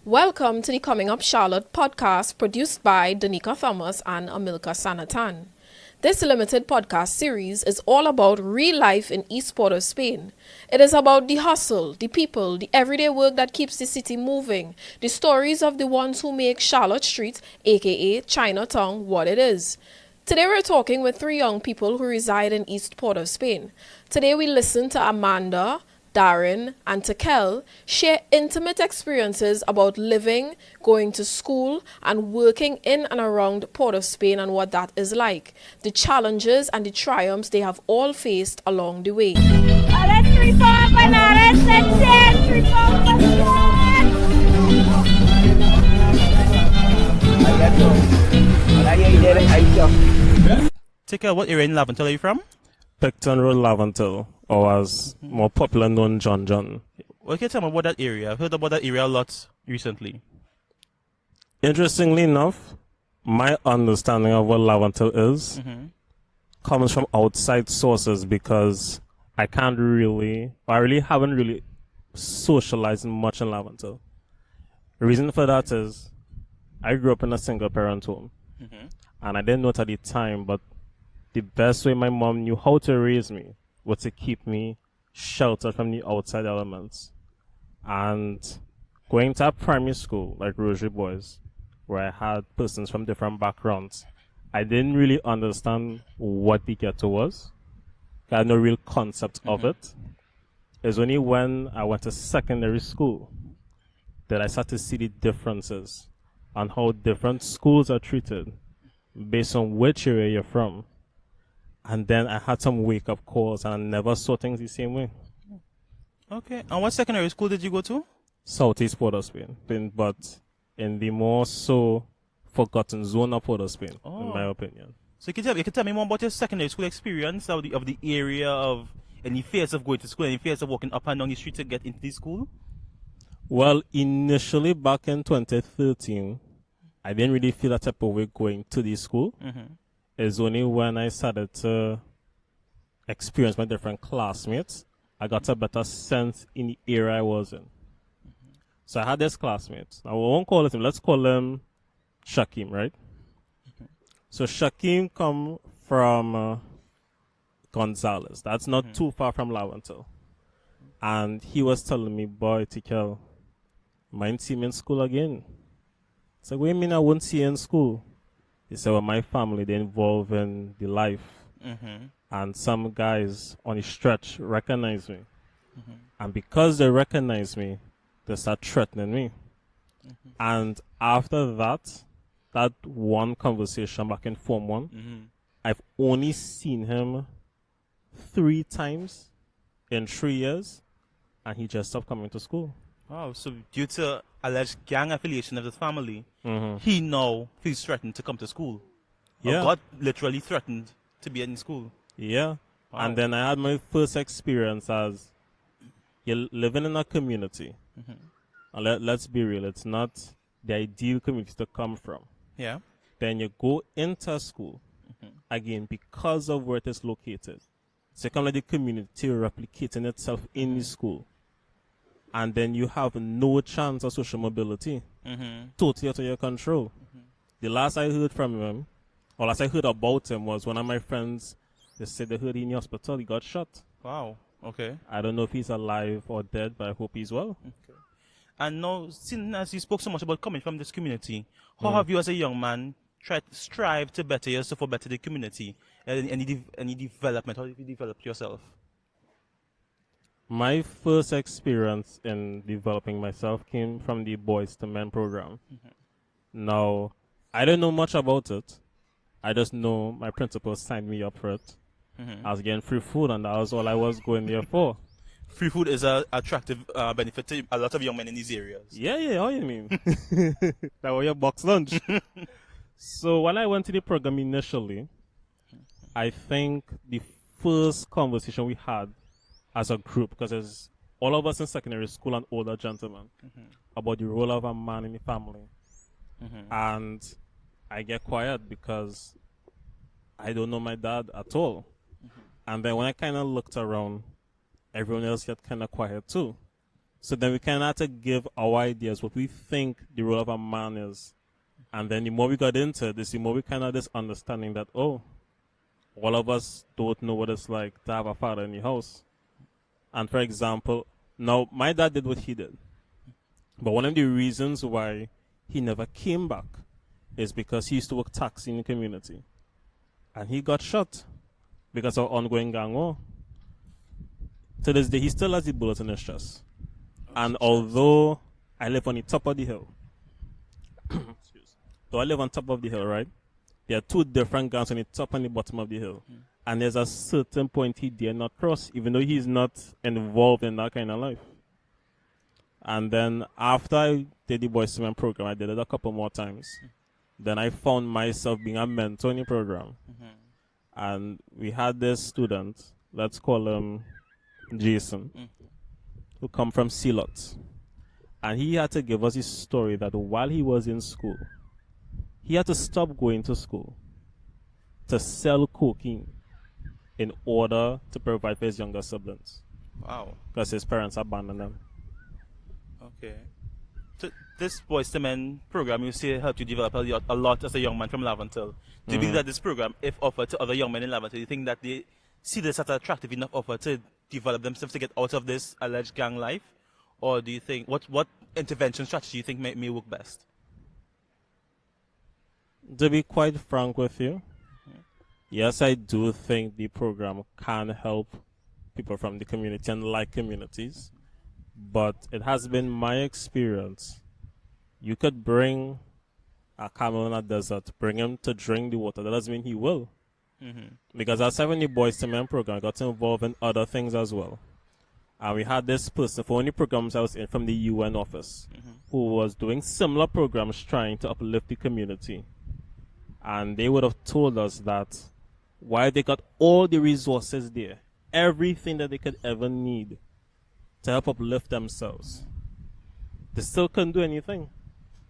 Welcome to the Comin Up Charlotte podcast produced by Deneka Thomas and amílcar Sanatan. This limited podcast series is all about real life in East Port of Spain. It is about the hustle, the people, the everyday work that keeps the city moving, the stories of the ones who make Charlotte Street, aka Chinatown, what it is. Today we're talking with three young people who reside in East Port of Spain. Today we listen to Amanda, Darron, and Tekel share intimate experiences about living, going to school, and working in and around Port of Spain and what that is like, the challenges and the triumphs they have all faced along the way. Let's reform bananas, let's reform Tekel, what area in Laventille are you from? Picton Road, Laventille, or as more popular known John John. Well, can you tell me about that area? I've heard about that area a lot recently. Interestingly enough, my understanding of what Laventille is comes from outside sources because I really haven't really socialized much in Laventille. The reason for that is I grew up in a single parent home, and I didn't know it at the time, but the best way my mom knew how to raise me was to keep me sheltered from the outside elements. And going to a primary school like Rosary Boys, where I had persons from different backgrounds, I didn't really understand what the ghetto was. I had no real concept of it. It was only when I went to secondary school that I started to see the differences on how different schools are treated based on which area you're from. And then I had some wake-up calls, and I never saw things the same way. Okay. And what secondary school did you go to? Southeast Port of Spain, but in the more so forgotten zone of Port of Spain, in my opinion. So you can tell me more about your secondary school experience of the area, of any fears of going to school, any fears of walking up and down the street to get into the school? Well, initially back in 2013, I didn't really feel that type of way going to the school. It's only when I started to experience my different classmates, I got a better sense in the area I was in. So I had this classmate. Now, we won't call him, let's call him Shakim, right? So Shakim come from Gonzales. That's not too far from Laventille. And he was telling me, boy, Tekel, mind see me in school again. So what do you mean I won't see you in school? He said, well, my family, they're involved in the life. And some guys on the stretch recognize me. And because they recognize me, they start threatening me. And after that one conversation back in Form 1, I've only seen him 3 times in 3 years, and he just stopped coming to school. Wow, so due to alleged gang affiliation of his family, he now feels threatened to come to school. Yeah. Or got literally threatened to be in school. Yeah. Wow. And then I had my first experience as you're living in a community. And let's be real, it's not the ideal community to come from. Yeah. Then you go into school, again, because of where it is located. So kind of the community replicating itself in the school. And then you have no chance of social mobility. Totally out of your control. The last I heard from him, or last I heard about him, was one of my friends, they said they heard him in the hospital, he got shot. Wow. Okay. I don't know if he's alive or dead, but I hope he's well. Okay. And now, since as you spoke so much about coming from this community, how have you as a young man tried to strive to better yourself or better the community? Any development? How have you developed yourself? My first experience in developing myself came from the Boys to Men program. Now, I don't know much about it. I just know my principal signed me up for it. I was getting free food, and that was all I was going there for. Free food is an attractive benefit to a lot of young men in these areas. Yeah, how you mean? That was your box lunch. So when I went to the program initially, I think the first conversation we had as a group, because there's all of us in secondary school and older gentlemen, about the role of a man in the family. And I get quiet because I don't know my dad at all. And then when I kind of looked around, everyone else got kind of quiet too. So then we kind of had to give our ideas, what we think the role of a man is. And then the more we got into this, the more we kind of this understanding that, oh, all of us don't know what it's like to have a father in the house. And for example, now my dad did what he did. But one of the reasons why he never came back is because he used to work taxi in the community. And he got shot because of ongoing gang war. To this day, he still has the bullet in his chest. And although I live on the top of the hill, so I live on top of the hill, right? There are two different gangs on the top and the bottom of the hill. And there's a certain point he dare not cross, even though he's not involved in that kind of life. And then after I did the Boys to Men program, I did it a couple more times. Then I found myself being a mentor in the program. And we had this student, let's call him Jason, who come from Ceylon. And he had to give us his story that while he was in school, he had to stop going to school to sell cocaine in order to provide for his younger siblings. Wow. Because his parents abandoned him. Okay. So this Boys to Men program, you say, helped you develop a lot as a young man from Laventille. Do you believe that this program, if offered to other young men in Laventille, do you think that they see this as an attractive enough offer to develop themselves to get out of this alleged gang life? Or do you think, what intervention strategy do you think may work best? To be quite frank with you, yes, I do think the program can help people from the community and like communities. But it has been my experience, you could bring a camel in a desert, bring him to drink the water. That doesn't mean he will. Because as having the Boys to Men program, I got involved in other things as well. And we had this person, for only programs I was in from the UN office, who was doing similar programs trying to uplift the community. And they would have told us that while they got all the resources there, everything that they could ever need to help uplift themselves, they still couldn't do anything.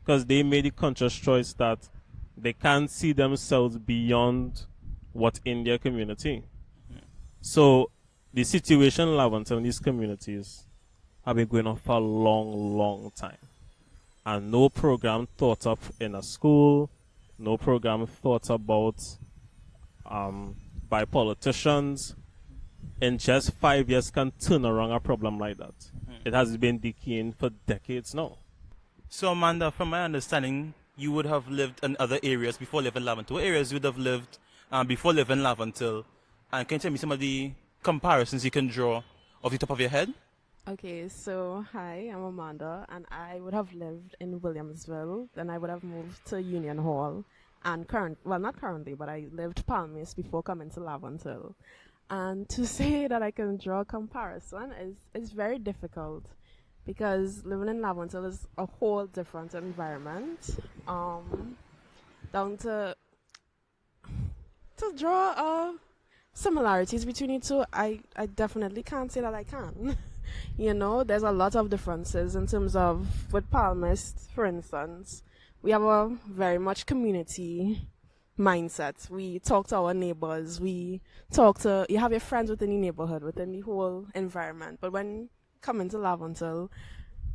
Because they made the conscious choice that they can't see themselves beyond what's in their community. So the situation in Laventille in these communities have been going on for a long, long time. And no program thought up in a school, no program thought about by politicians in just 5 years can turn around a problem like that. It has been decaying for decades now. So Amanda, from my understanding, you would have lived in other areas before living in Laventille. What areas you would have lived before living in Laventille? And can you tell me some of the comparisons you can draw off the top of your head? Okay, so hi, I'm Amanda, and I would have lived in Williamsville. Then I would have moved to Union Hall, and not currently, but I lived Palmis before coming to Laventille. And to say that I can draw a comparison is very difficult, because living in Laventille is a whole different environment. Down to draw similarities between the two, I definitely can't say that I can. You know, there's a lot of differences in terms of, with Palmist, for instance, we have a very much community mindset. We talk to our neighbors, you have your friends within the neighborhood, within the whole environment. But when coming to Laventille,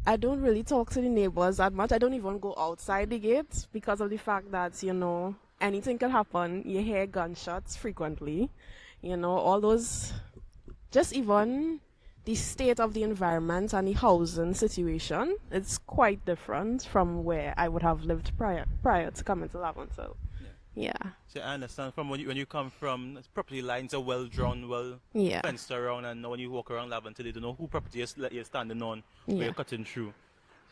I don't really talk to the neighbors that much. I don't even go outside the gate because of the fact that, you know, anything can happen. You hear gunshots frequently. You know, all those, just even the state of the environment and the housing situation, it's quite different from where I would have lived prior to coming to Laventille. Yeah. So I understand from when you come from, property lines are well drawn, fenced around, and when you walk around Laventille, they don't know who property you're standing on, where you're cutting through.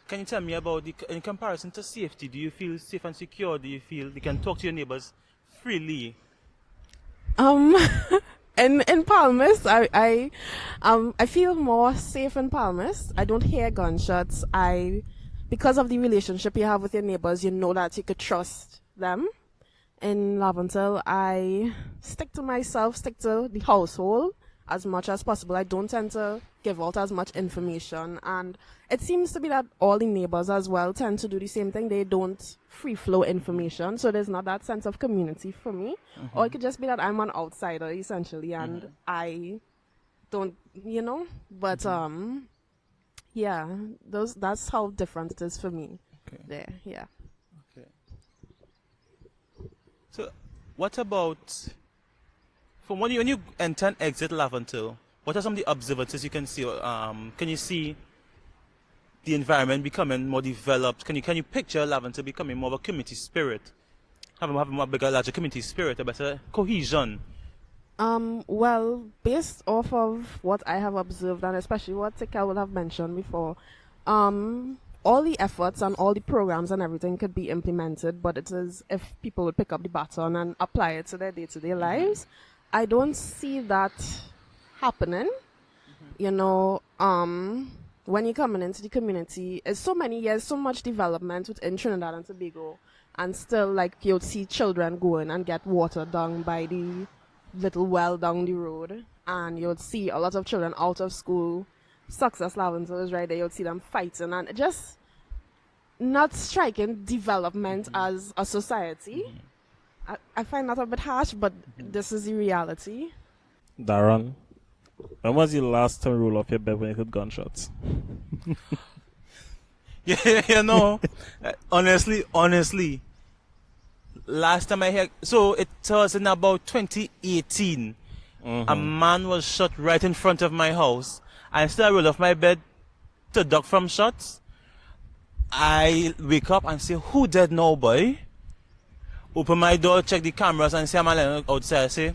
Can you tell me about, in comparison to safety, do you feel safe and secure? Do you feel you can talk to your neighbors freely? In Palmis, I feel more safe in Palmis. I don't hear gunshots. Because of the relationship you have with your neighbors, you know that you could trust them. In Laventille, I stick to myself, stick to the household as much as possible. I don't tend to give out as much information, and it seems to be that all the neighbors as well tend to do the same thing. They don't free flow information, so there's not that sense of community for me. Or it could just be that I'm an outsider essentially, and I don't, you know. But Yeah, that's how different it is for me. Okay. There, yeah. Okay. So, what about from when you enter and exit Laventille? What are some of the observances you can see? Can you see the environment becoming more developed? Can you picture Laventille becoming more of a community spirit, having a bigger, larger community spirit, a better cohesion? Well, based off of what I have observed, and especially what Tekel would have mentioned before, all the efforts and all the programs and everything could be implemented, but it is if people would pick up the baton and apply it to their day-to-day lives. I don't see that happening. You know, when you're coming into the community, it's so many years, so much development within Trinidad and Tobago, and still, like, you'll see children going and get water down by the little well down the road, and you'll see a lot of children out of school. Success Laventille is right there. You'll see them fighting, and just not striking development as a society. I find that a bit harsh, but this is the reality. Darron, when was the last time you rolled off your bed when you heard gunshots? Yeah, you know, honestly, last time I heard, so it was in about 2018, a man was shot right in front of my house. I still roll off my bed to duck from shots. I wake up and say, who dead now, boy? Open my door, check the cameras, and see a man outside. I say,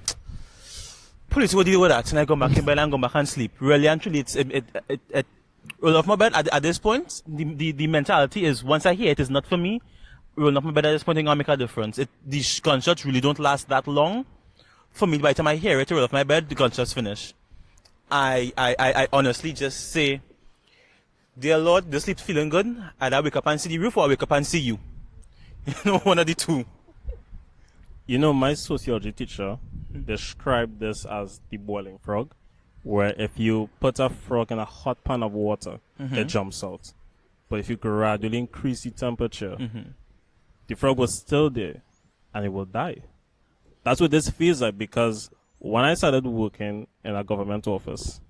police will deal with that. And I go back in bed and go back and sleep. Really and truly, it roll off my bed at this point. The mentality is, once I hear it is not for me, roll off my bed at this point, it's gonna make a difference. These gunshots really don't last that long. For me, by the time I hear it, roll off my bed, the gunshots finish. I honestly just say, dear Lord, the sleep's feeling good, and I wake up and see the roof, or I wake up and see you. You know, one of the two. You know, my sociology teacher described this as the boiling frog, where if you put a frog in a hot pan of water, it jumps out. But if you gradually increase the temperature, the frog was still there, and it will die. That's what this feels like, because when I started working in a government office,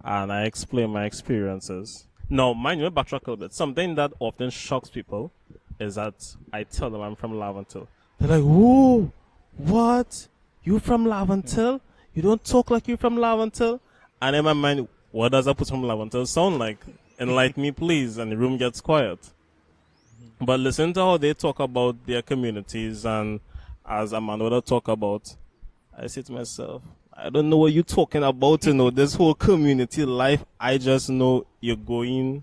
and I explained my experiences. Now, mind you, backtrack a little bit. Something that often shocks people is that I tell them I'm from Laventille. They're like, whoa, what? You from Laventille? You don't talk like you're from Laventille? And in my mind, what does a person from Laventille sound like? Enlighten me, please. And the room gets quiet. But listen to how they talk about their communities, and as Amanda would talk about, I say to myself, I don't know what you're talking about, you know, this whole community life. I just know you're going,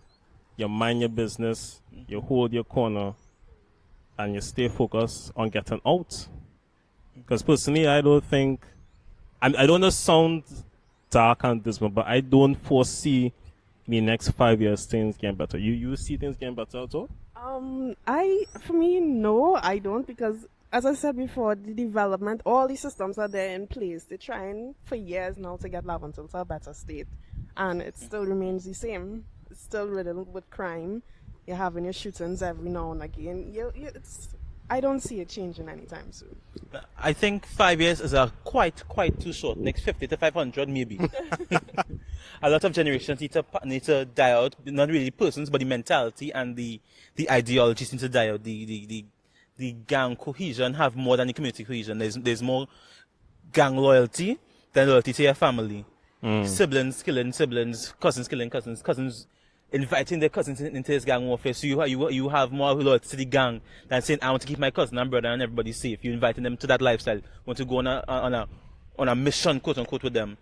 you mind your business, you hold your corner, and you stay focused on getting out. Because personally, I don't think, I don't want to sound dark and dismal, but I don't foresee in the next 5 years things getting better. You see things getting better at all? For me, no, I don't, because as I said before, the development, all these systems are there in place. They're trying for years now to get Laventille to a better state, and it still remains the same. It's still riddled with crime. You're having your shootings every now and again. I don't see it changing anytime soon. I think 5 years is a quite too short. Next 50 to 500 maybe. A lot of generations need to die out. Not really persons, but the mentality and the ideologies need to die out. The gang cohesion have more than the community cohesion. There's more gang loyalty than loyalty to your family. Siblings killing siblings, cousins killing cousins, cousins inviting their cousins into this gang warfare. So you have more loyalty to the gang than saying, I want to keep my cousin and brother and everybody safe. You're inviting them to that lifestyle. Want to go on a mission, quote unquote, with them.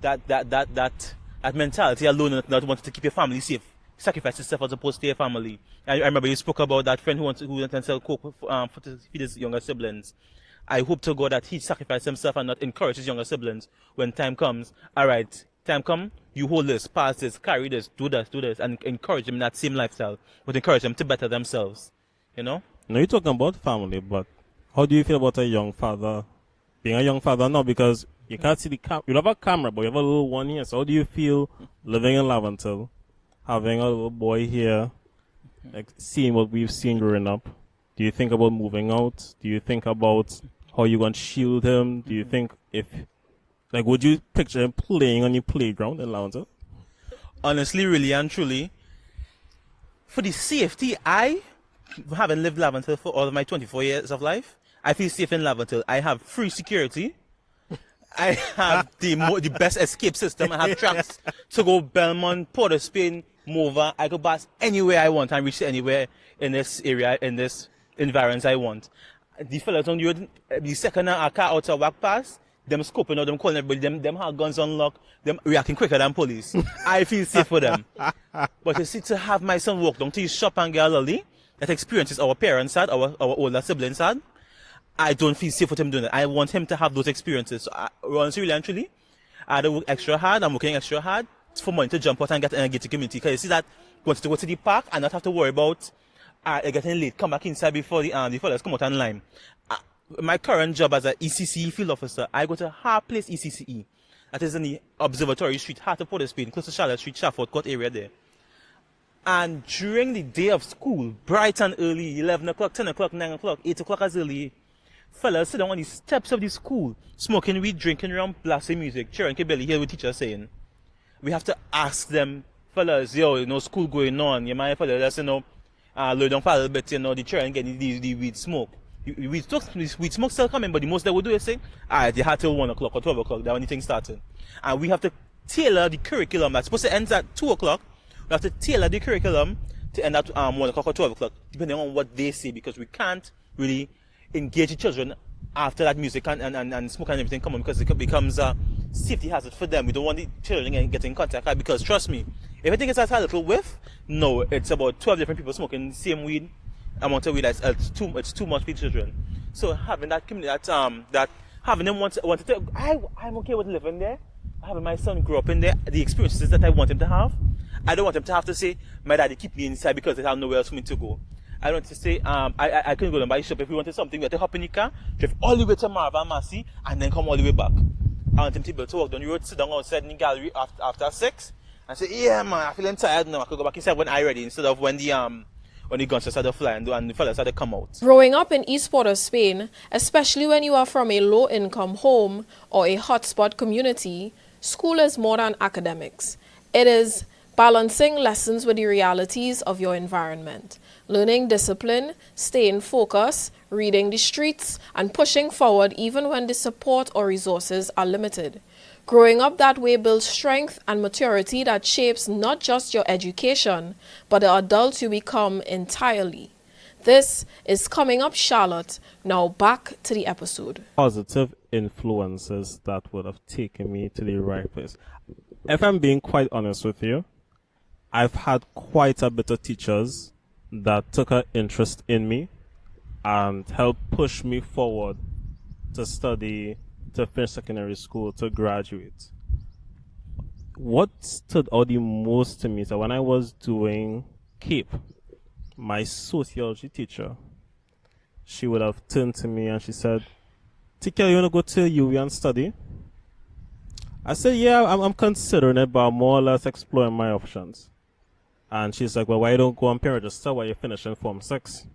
That mentality alone, not wanting to keep your family safe. Sacrifice yourself as opposed to your family. I remember you spoke about that friend who went to sell coke to feed his younger siblings. I hope to God that he sacrificed himself and not encourage his younger siblings when time comes. All right, time come, you hold this, pass this, carry this, do this, and encourage them in that same lifestyle, but encourage them to better themselves. You know? Now you're talking about family, but how do you feel about a young father, being a young father now? Because you can't see you have a camera, but you have a little one here. So how do you feel living in Laventille, having a little boy here, like seeing what we've seen growing up? Do you think about moving out? Do you think about how you're going to shield him? Do you think would you picture him playing on your playground in Laventille? Honestly, really and truly, For the safety, I haven't lived Laventille for all of my 24 years of life. I feel safe in Laventille. I have free security. I have the best escape system. I have tracks to go Belmont, Port of Spain, Mova. I go pass anywhere I want and reach anywhere in this area, in this environment I want. The fellas on the road, the second a car out to walk past, them scoping out, them calling everybody, them have guns unlocked, them reacting quicker than police. I feel safe for them. But you see, to have my son walk down to his shop and get a lolly, that experiences our parents had, our older siblings had, I don't feel safe with him doing it. I want him to have those experiences. So honestly, really and truly, I had to work extra hard. I'm working extra hard for money to jump out and get to community. Because you see that, going to go to the park and not have to worry about getting late, come back inside before the fellas come out and line. My current job as an ECCE field officer, I go to Hard Place ECCE. That is in the Observatory Street, heart of Port of Spain, close to Charlotte Street, Shafford Court area there. And during the day of school, bright and early, 11 o'clock, 10 o'clock, 9 o'clock, 8 o'clock as early, fellas sit down on the steps of the school, smoking weed, drinking rum, blasting music, cheering, can barely hear what teachers saying. We have to ask them, fellas, school going on, you mind, fellas, lay down for a little bit, the cheering, getting the weed smoke. The weed smoke still coming, but the most they will do is say, they had till 1 o'clock or 12 o'clock, that when the thing started. And we have to tailor the curriculum that's supposed to end at 2 o'clock. We have to tailor the curriculum to end at 1 o'clock or 12 o'clock, depending on what they say, because we can't really engage the children after that music and smoke and everything come on, because it becomes a safety hazard for them. We don't want the children getting in contact, because trust me, if I think it's a little whiff, no, it's about 12 different people smoking the same weed, amount of weed, it's too much for the children. So having that community, that having them want to I'm okay with living there, having my son grow up in there, the experiences that I want him to have. I don't want him to have to say, my daddy keep me inside because they have nowhere else for me to go. I don't want to say, I couldn't go to buy shop. If we wanted something, we had to hop in the car, drive all the way to Marva and Massey, and then come all the way back. I want him to be able to walk down the road, sit down outside in the gallery after 6, and say, yeah man, I'm feeling tired now, I could go back inside when I'm ready, instead of when the guns started flying and the fellas had to come out. Growing up in East Port of Spain, especially when you are from a low-income home or a hotspot community, school is more than academics. It is balancing lessons with the realities of your environment, learning discipline, staying focused, reading the streets, and pushing forward even when the support or resources are limited. Growing up that way builds strength and maturity that shapes not just your education, but the adult you become entirely. This is Comin Up Charlotte. Now back to the episode. Positive influences that would have taken me to the right place. If I'm being quite honest with you, I've had quite a bit of teachers that took an interest in me and helped push me forward to study, to finish secondary school, to graduate. What stood out the most to me is that when I was doing CAPE, my sociology teacher, she would have turned to me and she said, Tekel, you want to go to UWI and study? I said, yeah, I'm considering it, but I'm more or less exploring my options. And she's like, well, why don't go and pre-register while you're finishing Form 6?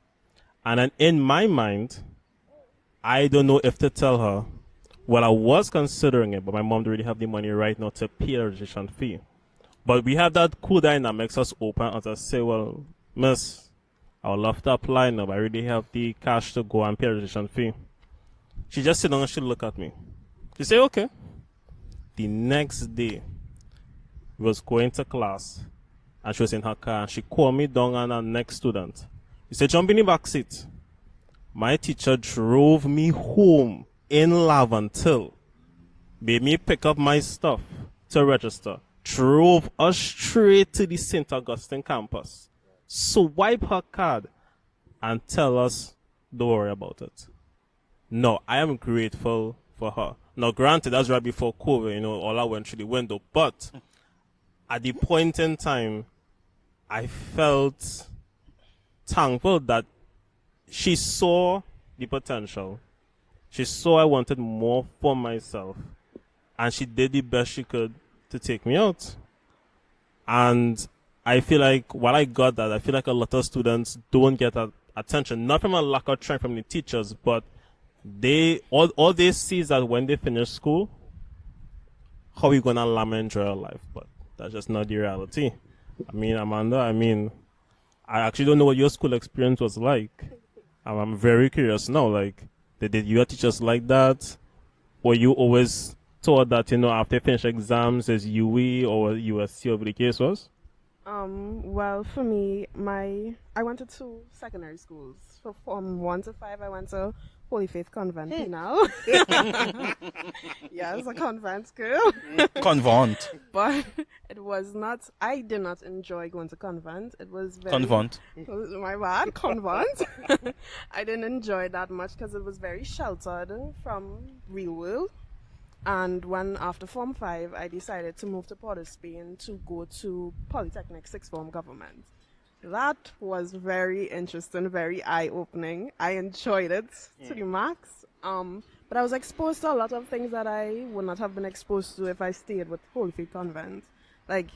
And then in my mind, I don't know if to tell her, well, I was considering it, but my mom didn't really have the money right now to pay the registration fee. But we have that cool dynamics us open and to say, well, miss, I would love to apply now, but I really have the cash to go and pay the registration fee. She just sit down and she look at me. She said, okay. The next day, we was going to class, and she was in her car, and she called me down and our next student. She said, jump in the back seat. My teacher drove me home in Laventille, made me pick up my stuff to register, drove us straight to the St. Augustine campus, swipe her card, and tell us, don't worry about it. No, I am grateful for her. Now, granted, that's right before COVID, all I went through the window, but at the point in time, I felt thankful that she saw the potential. She saw I wanted more for myself, and she did the best she could to take me out. And I feel like while I got that, I feel like a lot of students don't get that attention, not from a lack of trying from the teachers, but all they see is that when they finish school, how are we gonna enjoy our life? But that's just not the reality. I mean, Amanda, I actually don't know what your school experience was like. I'm very curious now. Like, did your teachers like that? Or you always thought that, after you finish exams, is UE or USC, whatever the case was? Well, for me, I went to 2 secondary schools. From 1 to 5, I went to Holy Faith Convent now. Yes, a convent school. Convent. But it was not, I did not enjoy going to convent. It was very... Convent. My bad, convent. I didn't enjoy it that much because it was very sheltered from real world. And when after Form 5, I decided to move to Port of Spain to go to Polytechnic 6th Form Government. That was very interesting, very eye-opening. I enjoyed it to the max. But I was exposed to a lot of things that I would not have been exposed to if I stayed with Holy Faith Convent. Like,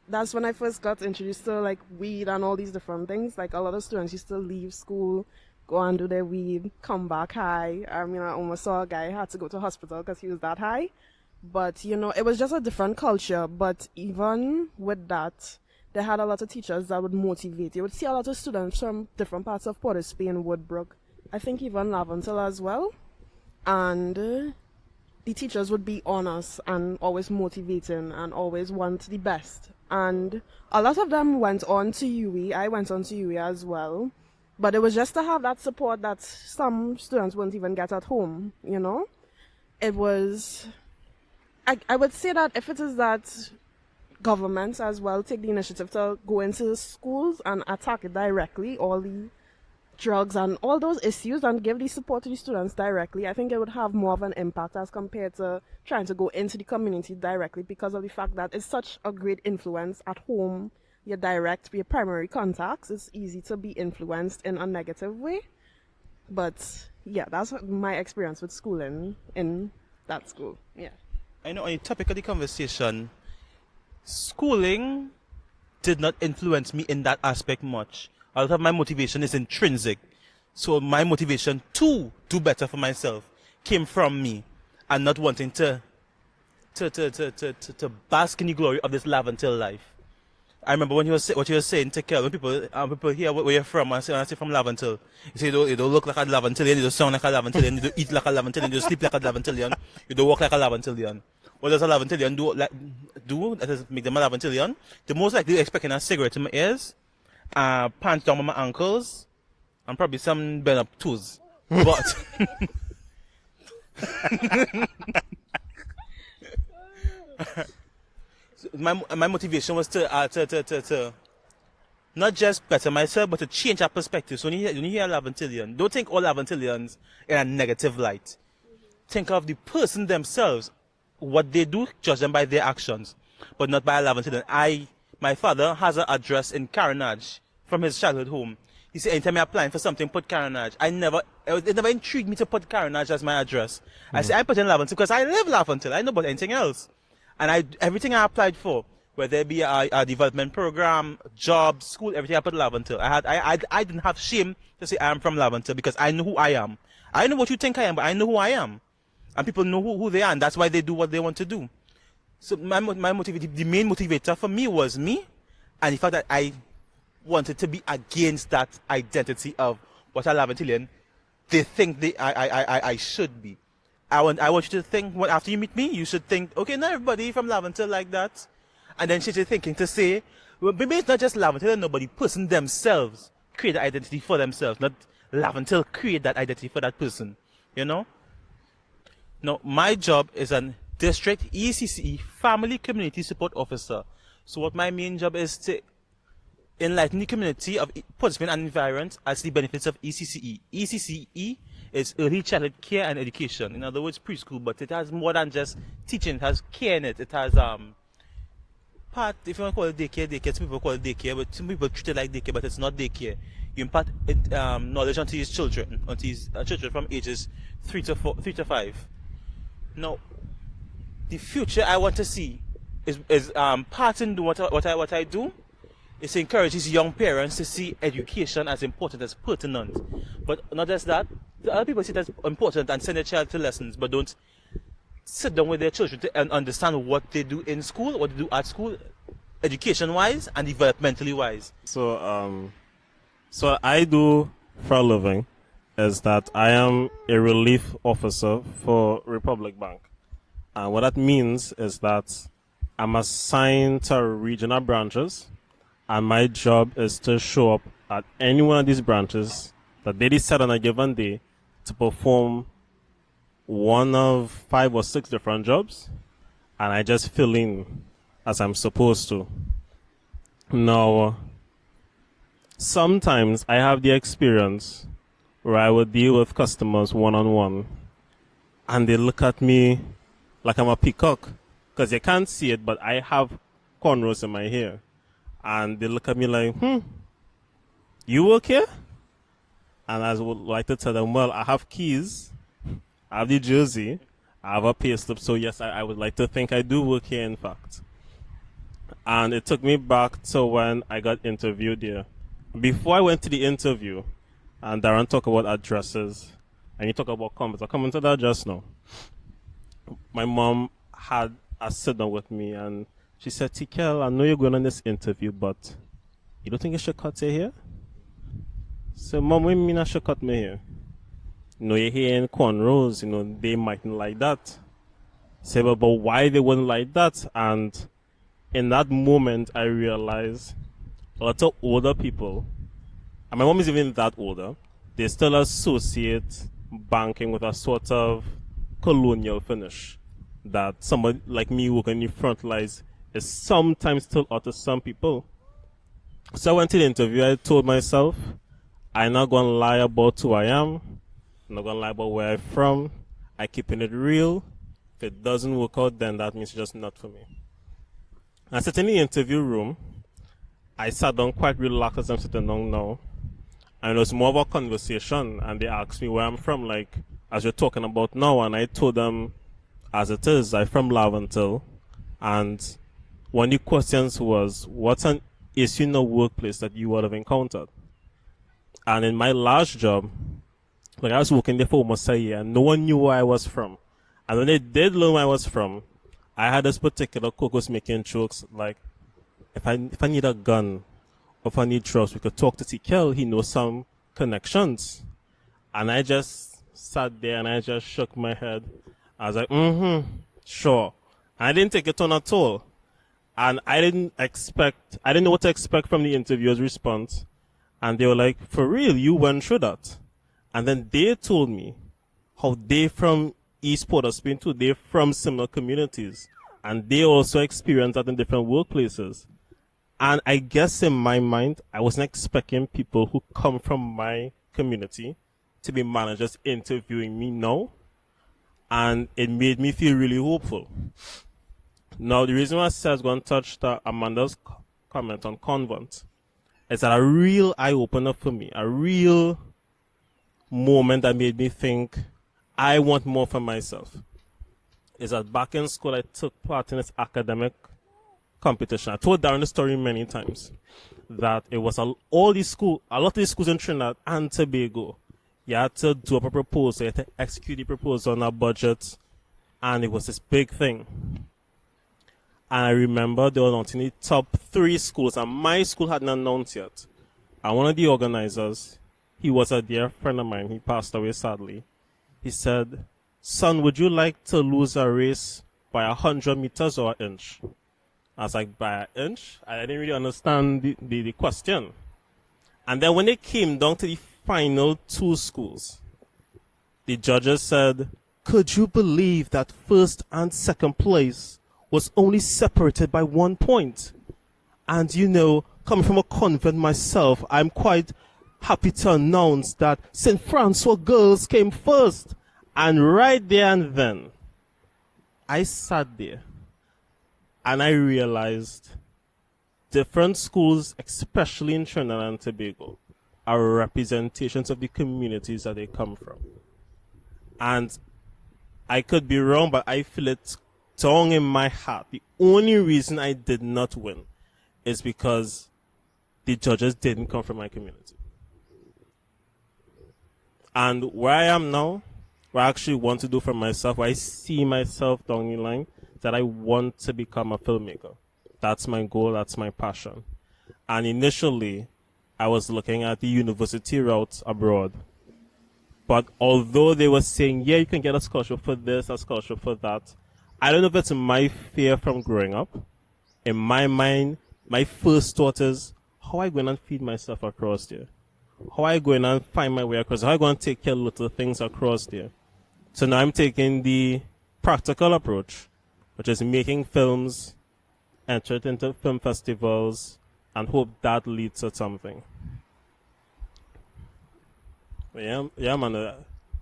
that's when I first got introduced to, like, weed and all these different things. Like, a lot of students used to leave school, go and do their weed, come back high. I almost saw a guy who had to go to hospital because he was that high. But, it was just a different culture. But even with that, they had a lot of teachers that would motivate. You would see a lot of students from different parts of Port of Spain, Woodbrook, I think even Laventille as well. And the teachers would be on us and always motivating and always want the best. And a lot of them went on to UE. I went on to UE as well. But it was just to have that support that some students wouldn't even get at home, It was... I would say that if it is that governments as well take the initiative to go into schools and attack it directly, all the drugs and all those issues, and give the support to the students directly, I think it would have more of an impact as compared to trying to go into the community directly, because of the fact that it's such a great influence at home. Your direct, your primary contacts, it's easy to be influenced in a negative way. But yeah, that's my experience with schooling in that school. Yeah. I know on the topic of the conversation, schooling did not influence me in that aspect much. A lot of my motivation is intrinsic. So my motivation to do better for myself came from me and not wanting to bask in the glory of this Laventille life. I remember when what you were saying, Tekel, when people hear where you're from, and I say from Laventille, you say you don't look like a Laventillian, you don't sound like a Laventillian, you don't eat like a Laventillian, you don't sleep like a Laventillian, you don't walk like a Laventillian. What does a Laventillian do? That is make them a Laventillian. The most likely expecting a cigarette in my ears, pants down on my ankles, and probably some bent up toes. But my motivation was to not just better myself, but to change our perspective. So when you hear Laventillian, don't think all Laventillians in a negative light. Think of the person themselves, what they do, judge them by their actions, but not by a Laventillian. My father has an address in Carenage from his childhood home. He said, anytime I'm applying for something, put Carenage. It never intrigued me to put Carenage as my address. I said, I put in Laventille because I live Laventille. I know about anything else. And everything I applied for, whether it be a development program, job, school, everything I put Laventille. I didn't have shame to say I am from Laventille because I know who I am. I know what you think I am, but I know who I am. And people know who they are, and that's why they do what they want to do. So the main motivator for me was me, and the fact that I wanted to be against that identity of what a Laventillian they think I should be. I want you to think, after you meet me, you should think, okay, not everybody from Laventille like that. And then she's thinking to say, well, maybe it's not just Laventille, nobody person themselves create that identity for themselves, not Laventille create that identity for that person, Now, my job is an district ECCE family community support officer. So what my main job is to enlighten the community of participant and environment as the benefits of ECCE. ECCE is early childhood care and education. In other words, preschool, but it has more than just teaching. It has care in it. It has part, if you want to call it daycare, some people call it daycare, but some people treat it like daycare, but it's not daycare. You impart knowledge onto these children, from ages 3 to 5. Now, the future I want to see is part in what I do is to encourage these young parents to see education as important, as pertinent. But not just that, the other people see it as important and send their child to lessons, but don't sit down with their children to understand what they do in school, what they do at school, education-wise and developmentally-wise? So I do for a living is that I am a relief officer for Republic Bank. And what that means is that I'm assigned to regional branches, and my job is to show up at any one of these branches that they decide on a given day to perform one of 5 or 6 different jobs, and I just fill in as I'm supposed to. Now, sometimes I have the experience where I would deal with customers one-on-one, and they look at me like I'm a peacock, because you can't see it, but I have cornrows in my hair. And they look at me like, you work here? And I would like to tell them, well, I have keys, I have the jersey, I have a pay slip, so yes, I would like to think I do work here, in fact. And it took me back to when I got interviewed here. Before I went to the interview, and Darron talked about addresses, and you talk about comments. I'll come into that just now. My mom had a sit down with me, and she said, Tekel, I know you're going on this interview, but you don't think you should cut your hair? So, Mom, what do you mean I should cut my hair? You know, your hair in cornrows, you know, they mightn't like that. Say, but why they wouldn't like that? And in that moment, I realized a lot of older people, and my mom is even that older, they still associate banking with a sort of colonial finish that somebody like me working in the front lines is sometimes still out to some people. So I went to the interview. I told myself, I'm not going to lie about who I am. I'm not going to lie about where I'm from. I'm keeping it real. If it doesn't work out, then that means it's just not for me. I sat in the interview room. I sat down quite relaxed as I'm sitting down now. And it was more of a conversation. And they asked me where I'm from, like, as you're talking about now. And I told them, as it is, I'm from Laventille. And one of the questions was, what's an issue in the workplace that you would have encountered? And in my last job, like I was working there for almost a year, and no one knew where I was from. And when they did learn where I was from, I had this particular cook was making jokes like, if I need a gun, or if I need drugs, we could talk to Tekel. He knows some connections. And I just sat there and I just shook my head. I was like, sure. And I didn't take it on at all. And I didn't know what to expect from the interviewer's response. And they were like, for real, you went through that? And then they told me how they from East Port of Spain too, they're from similar communities. And they also experienced that in different workplaces. And I guess in my mind, I wasn't expecting people who come from my community to be managers interviewing me now. And it made me feel really hopeful. Now, the reason why I said I was going to touch Amanda's comment on convent is that a real eye-opener for me, a real moment that made me think I want more for myself, is that back in school I took part in this academic competition. I told Darron the story many times, that it was a lot of these schools in Trinidad and Tobago, you had to do up a proposal, you had to execute the proposal on a budget, and it was this big thing. And I remember they were announcing the top 3 schools, and my school hadn't announced yet. And one of the organizers, he was a dear friend of mine, he passed away sadly. He said, son, would you like to lose a race by 100 meters or an inch? I was like, by an inch? I didn't really understand the question. And then when it came down to the final 2 schools, the judges said, could you believe that first and second place was only separated by 1 point? And you know, coming from a convent myself, I'm quite happy to announce that St. Francois girls came first. And right there and then, I sat there and I realized different schools, especially in Trinidad and Tobago, are representations of the communities that they come from. And I could be wrong, but I feel it strong in my heart. The only reason I did not win is because the judges didn't come from my community. And where I am now, what I actually want to do for myself, where I see myself down the line, that I want to become a filmmaker. that's my goal, that's my passion. And initially, I was looking at the university route abroad. But although they were saying, yeah, you can get a scholarship for this, a scholarship for that, I don't know if it's my fear from growing up. In my mind, my first thought is, how am I going to feed myself across there? How am I going to find my way across? How am I going to take care of little things across there? So now I'm taking the practical approach, which is making films, enter it into film festivals, and hope that leads to something. Yeah, man.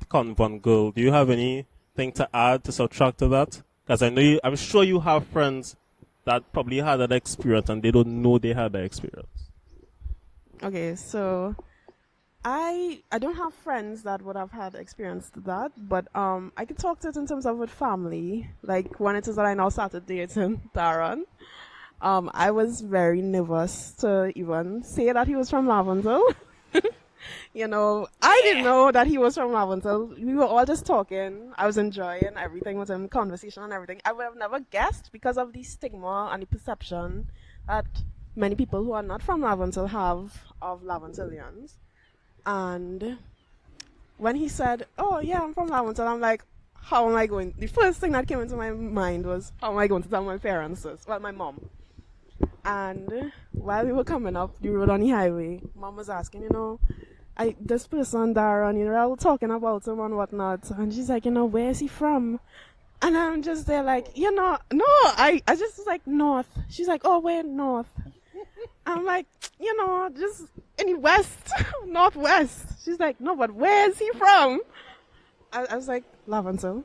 Convent girl, do you have anything to add to subtract to that? Because I'm sure you have friends that probably had that experience and they don't know they had that experience. Okay, so I don't have friends that would have had experience to that, but I could talk to it in terms of with family. Like when it is that I now started dating Darron, I was very nervous to even say that he was from Laventille. You know, I didn't know that he was from Laventille. We were all just talking. I was enjoying everything with him, conversation and everything. I would have never guessed because of the stigma and the perception that many people who are not from Laventille have of Laventillians. And when he said, oh yeah, I'm from Laventille, I'm like, how am I going? The first thing that came into my mind was, how am I going to tell my parents this? Well, my mom. And while we were coming up the road on the highway, Mom was asking, this person, Darron, I was talking about him and whatnot. And she's like, where is he from? And I'm just there like, no, I just was like, north. She's like, oh, where north? I'm like, just in the west, northwest. She's like, no, but where is he from? I was like, Laventille.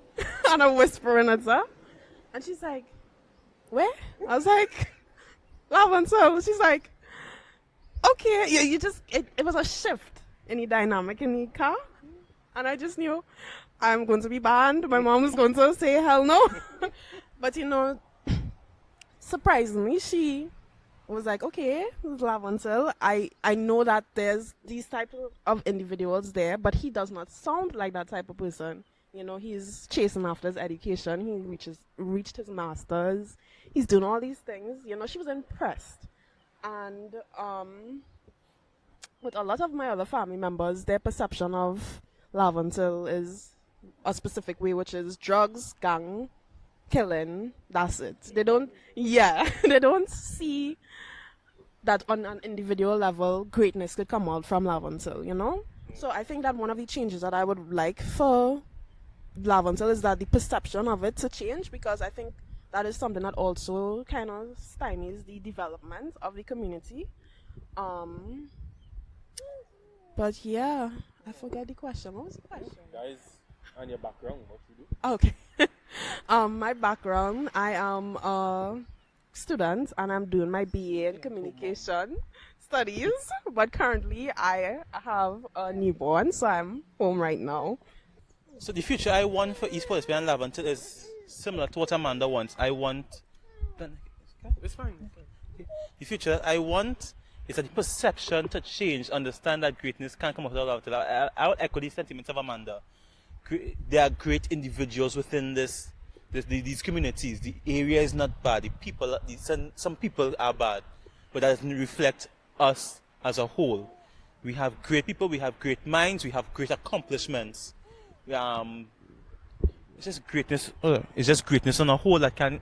And I'm whispering at her. And she's like, where? I was like, Laventille. She's like, okay. It was a shift in the dynamic in the car. And I just knew I'm going to be banned. My mom is going to say, hell no. But, surprisingly, she was like, okay, it's Laventille. I know that there's these type of individuals there, but he does not sound like that type of person. He's chasing after his education. He reached his master's. He's doing all these things. She was impressed. And with a lot of my other family members, their perception of Laventille is a specific way, which is drugs, gang, killing. That's it. They don't see that on an individual level, greatness could come out from Laventille, So I think that one of the changes that I would like for Laventille is that the perception of it to change, because I think that is something that also kind of stymies the development of the community. But yeah, I forgot the question. What was the question? Guys, and your background, what you do? Okay. My background, I am a student and I'm doing my BA in communication studies. But currently I have a newborn, so I'm home right now. So the future I want for esports and Laventille is similar to what Amanda wants. I want... It's fine. The future I want is that the perception to change, understand that greatness can't come out of Laventille. I would echo the sentiments of Amanda. There are great individuals within these communities. The area is not bad. The people, some people are bad, but that doesn't reflect us as a whole. We have great people, we have great minds, we have great accomplishments. It's just greatness. It's just greatness on a whole that can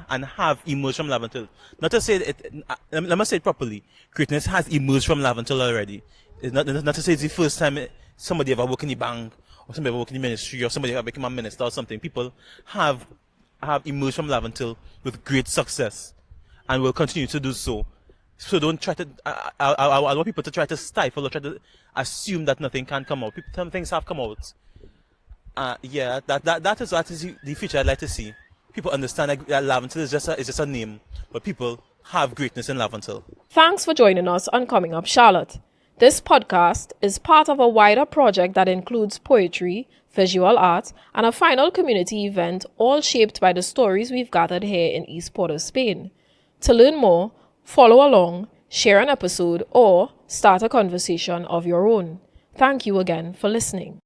and have emerged from Laventille. Not to say it. Let me say it properly. Greatness has emerged from Laventille already. It's not to say it's the first time somebody ever worked in the bank or somebody ever worked in the ministry or somebody ever became a minister or something. People have emerged from Laventille with great success and will continue to do so. So don't try to. I want people to try to stifle or try to assume that nothing can come out. Some things have come out. That is the future I'd like to see. People understand that Laventille is just a name, but people have greatness in Laventille. Thanks for joining us on Comin Up Charlotte. This podcast is part of a wider project that includes poetry, visual art, and a final community event, all shaped by the stories we've gathered here in East Port of Spain. To learn more, follow along, share an episode, or start a conversation of your own. Thank you again for listening.